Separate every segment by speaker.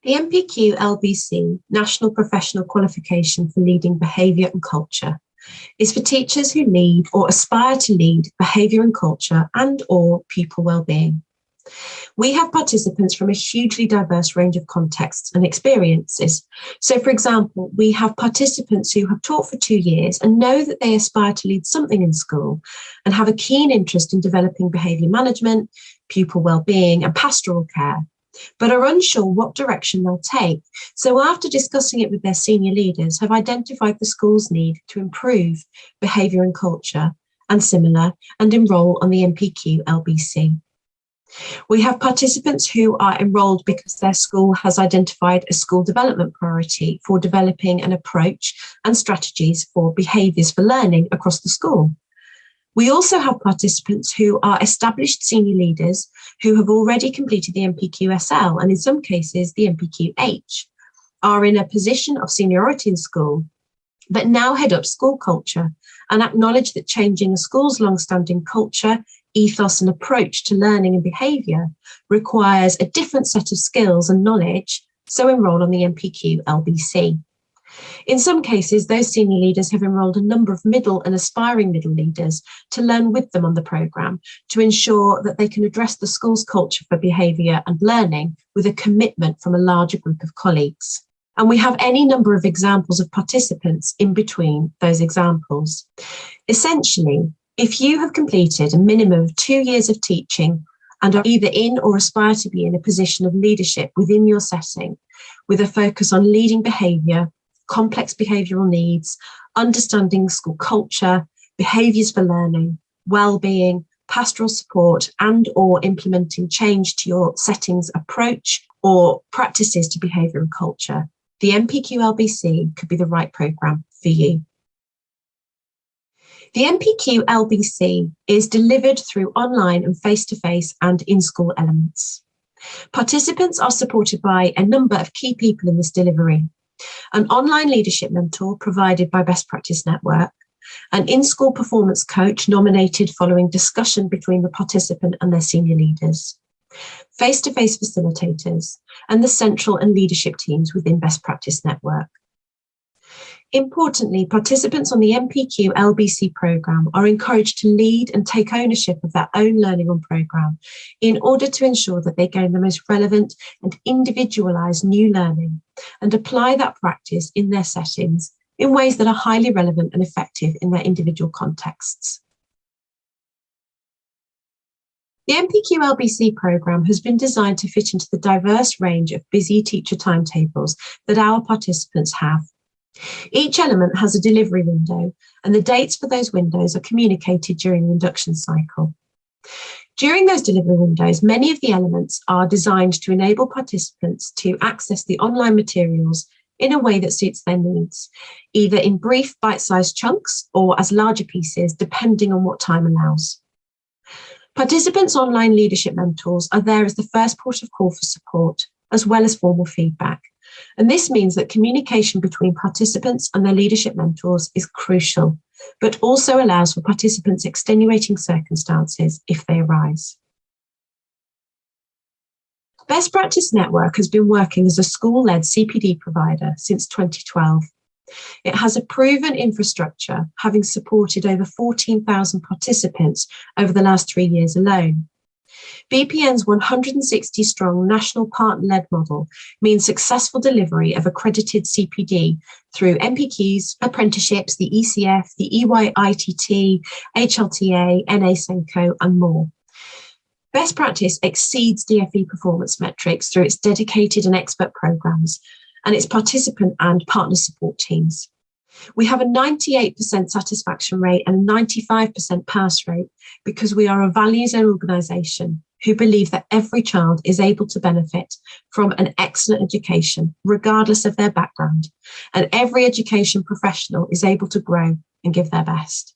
Speaker 1: The NPQLBC, National Professional Qualification for Leading Behaviour and Culture, is for teachers who lead or aspire to lead behaviour and culture and/or pupil wellbeing. We have participants from a hugely diverse range of contexts and experiences. So, for example, we have participants who have taught for 2 years and know that they aspire to lead something in school and have a keen interest in developing behaviour management, pupil wellbeing and pastoral care, but are unsure what direction they'll take. So after discussing it with their senior leaders, have identified the school's need to improve behaviour and culture and similar and enrol on the NPQLBC. We have participants who are enrolled because their school has identified a school development priority for developing an approach and strategies for behaviours for learning across the school. We also have participants who are established senior leaders who have already completed the NPQSL and in some cases the NPQH, are in a position of seniority in school, but now head up school culture and acknowledge that changing a school's long-standing culture, ethos and approach to learning and behaviour requires a different set of skills and knowledge, so enrol on the NPQLBC. In some cases, those senior leaders have enrolled a number of middle and aspiring middle leaders to learn with them on the programme to ensure that they can address the school's culture for behaviour and learning with a commitment from a larger group of colleagues. And we have any number of examples of participants in between those examples. Essentially, if you have completed a minimum of 2 years of teaching and are either in or aspire to be in a position of leadership within your setting, with a focus on leading behaviour, complex behavioural needs, understanding school culture, behaviours for learning, well-being, pastoral support and/or implementing change to your setting's approach or practices to behaviour and culture, the NPQLBC could be the right programme for you. The NPQLBC is delivered through online and face-to-face and in-school elements. Participants are supported by a number of key people in this delivery: an online leadership mentor provided by Best Practice Network, an in-school performance coach nominated following discussion between the participant and their senior leaders, face-to-face facilitators, and the central and leadership teams within Best Practice Network. Importantly, participants on the NPQLBC programme are encouraged to lead and take ownership of their own learning on programme in order to ensure that they gain the most relevant and individualised new learning and apply that practice in their settings in ways that are highly relevant and effective in their individual contexts. The NPQLBC programme has been designed to fit into the diverse range of busy teacher timetables that our participants have. Each element has a delivery window, and the dates for those windows are communicated during the induction cycle. During those delivery windows, many of the elements are designed to enable participants to access the online materials in a way that suits their needs, either in brief bite-sized chunks or as larger pieces, depending on what time allows. Participants' online leadership mentors are there as the first port of call for support, as well as formal feedback. And this means that communication between participants and their leadership mentors is crucial, but also allows for participants' extenuating circumstances if they arise. Best Practice Network has been working as a school-led CPD provider since 2012. It has a proven infrastructure, having supported over 14,000 participants over the last 3 years alone. BPN's 160-strong national partner-led model means successful delivery of accredited CPD through NPQs, apprenticeships, the ECF, the EYITT, HLTA, NA Senko, and more. Best Practice exceeds DFE performance metrics through its dedicated and expert programs and its participant and partner support teams. We have a 98% satisfaction rate and a 95% pass rate because we are a values-led organisation who believe that every child is able to benefit from an excellent education, regardless of their background, and every education professional is able to grow and give their best.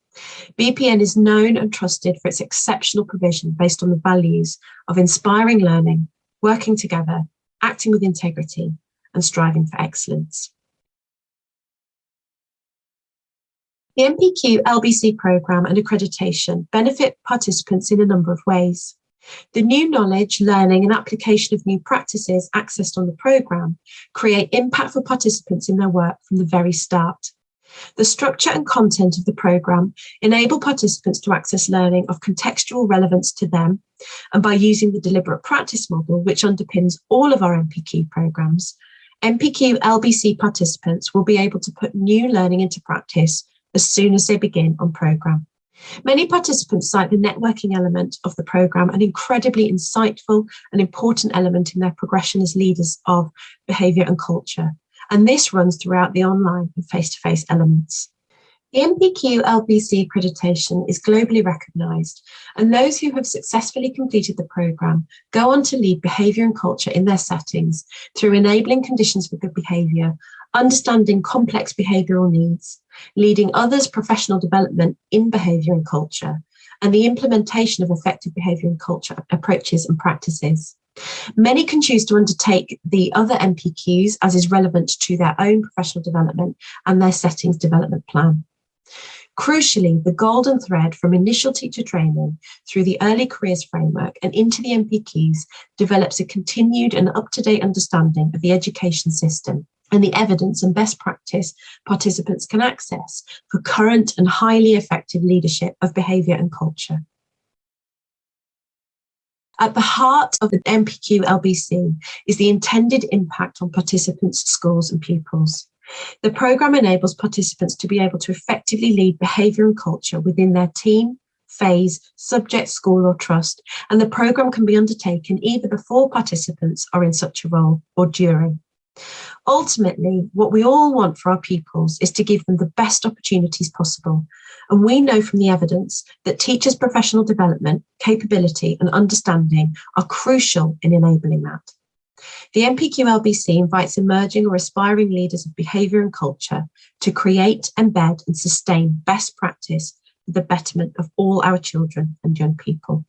Speaker 1: BPN is known and trusted for its exceptional provision based on the values of inspiring learning, working together, acting with integrity, and striving for excellence. The NPQLBC programme and accreditation benefit participants in a number of ways. The new knowledge, learning and application of new practices accessed on the programme create impact for participants in their work from the very start. The structure and content of the programme enable participants to access learning of contextual relevance to them, and by using the deliberate practice model, which underpins all of our NPQ programmes, NPQLBC participants will be able to put new learning into practice as soon as they begin on programme. Many participants cite the networking element of the programme, an incredibly insightful and important element in their progression as leaders of behaviour and culture, and this runs throughout the online and face-to-face elements. The NPQLBC accreditation is globally recognised, and those who have successfully completed the programme go on to lead behaviour and culture in their settings through enabling conditions for good behaviour, understanding complex behavioural needs, leading others' professional development in behaviour and culture, and the implementation of effective behaviour and culture approaches and practices. Many can choose to undertake the other NPQs as is relevant to their own professional development and their settings development plan. Crucially, the golden thread from initial teacher training through the early careers framework and into the NPQs develops a continued and up-to-date understanding of the education system and the evidence and best practice participants can access for current and highly effective leadership of behaviour and culture. At the heart of the NPQLBC is the intended impact on participants, schools and pupils. The programme enables participants to be able to effectively lead behaviour and culture within their team, phase, subject, school or trust, and the programme can be undertaken either before participants are in such a role or during. Ultimately, what we all want for our pupils is to give them the best opportunities possible, and we know from the evidence that teachers' professional development, capability and understanding are crucial in enabling that. The NPQLBC invites emerging or aspiring leaders of behaviour and culture to create, embed and sustain best practice for the betterment of all our children and young people.